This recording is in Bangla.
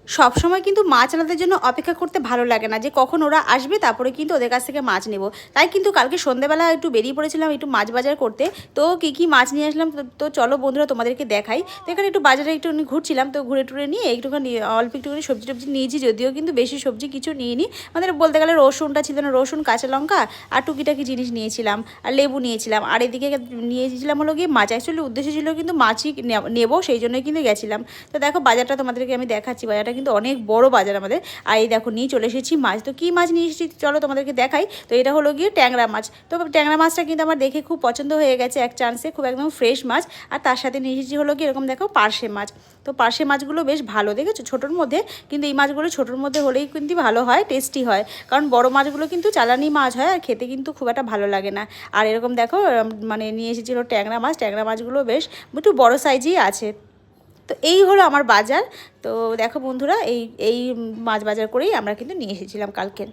সব সময় কিন্তু মাছ আনাদের জন্য অপেক্ষা করতে ভালো লাগে না, যে কখন ওরা আসবে তারপরে কিন্তু ওদের কাছ থেকে মাছ নেব। তাই কিন্তু কালকে সন্ধ্যেবেলা একটু বেরিয়ে পড়েছিলাম একটু মাছ বাজার করতে। তো কী মাছ নিয়ে আসলাম তো চলো বন্ধুরা তোমাদেরকে দেখাই। তো এখানে একটু বাজারে একটু ঘুরছিলাম, তো ঘুরে টুরে নিয়ে একটুখানি অল্প একটুখানি সবজি টবজি নিয়েছি, যদিও কিন্তু বেশি সবজি কিছু নিইনি। আমাদের বলতে গেলে রসুনটা ছিল না, রসুন কাঁচা লঙ্কা আর টুকিটাকি জিনিস নিয়েছিলাম, আর লেবু নিয়েছিলাম, আর এদিকে নিয়েছিলাম হলো গিয়ে মাছ। অ্যাকচুয়ালি উদ্দেশ্য ছিল কিন্তু মাছই নেবো, সেই জন্যই কিন্তু গেছিলাম। তো দেখো বাজারটা তোমাদেরকে আমি দেখাচ্ছি, বাজারটা কিন্তু অনেক বড় বাজার আমাদের। আর এই দেখো নিয়ে চলে এসেছি মাছ। তো কী মাছ নিয়ে এসেছি চলো তোমাদেরকে দেখাই। তো এটা হলো গিয়ে ট্যাংরা মাছ। তো ট্যাংরা মাছটা কিন্তু আমার দেখে খুব পছন্দ হয়ে গেছে এক চান্সে, খুব একদম ফ্রেশ মাছ। আর তার সাথে নিয়ে এসেছি হলো গিয়ে এরকম দেখো পার্শে মাছ। তো পার্শে মাছগুলো বেশ ভালো দেখেছো, ছোটোর মধ্যে, কিন্তু এই মাছগুলো ছোটোর মধ্যে হলেই কিন্তু ভালো হয়, টেস্টি হয়। কারণ বড় মাছগুলো কিন্তু চালানি মাছ হয় আর খেতে কিন্তু খুব একটা ভালো লাগে না। আর এরকম দেখো মানে নিয়ে এসেছিলো ট্যাংরা মাছ। ট্যাংরা মাছগুলো বেশ একটু বড় সাইজই আছে। তো এই হলো আমার বাজার। তো দেখো বন্ধুরা এই এই মাছ বাজার করেই আমরা কিন্তু নিয়ে এসেছিলাম কালকে।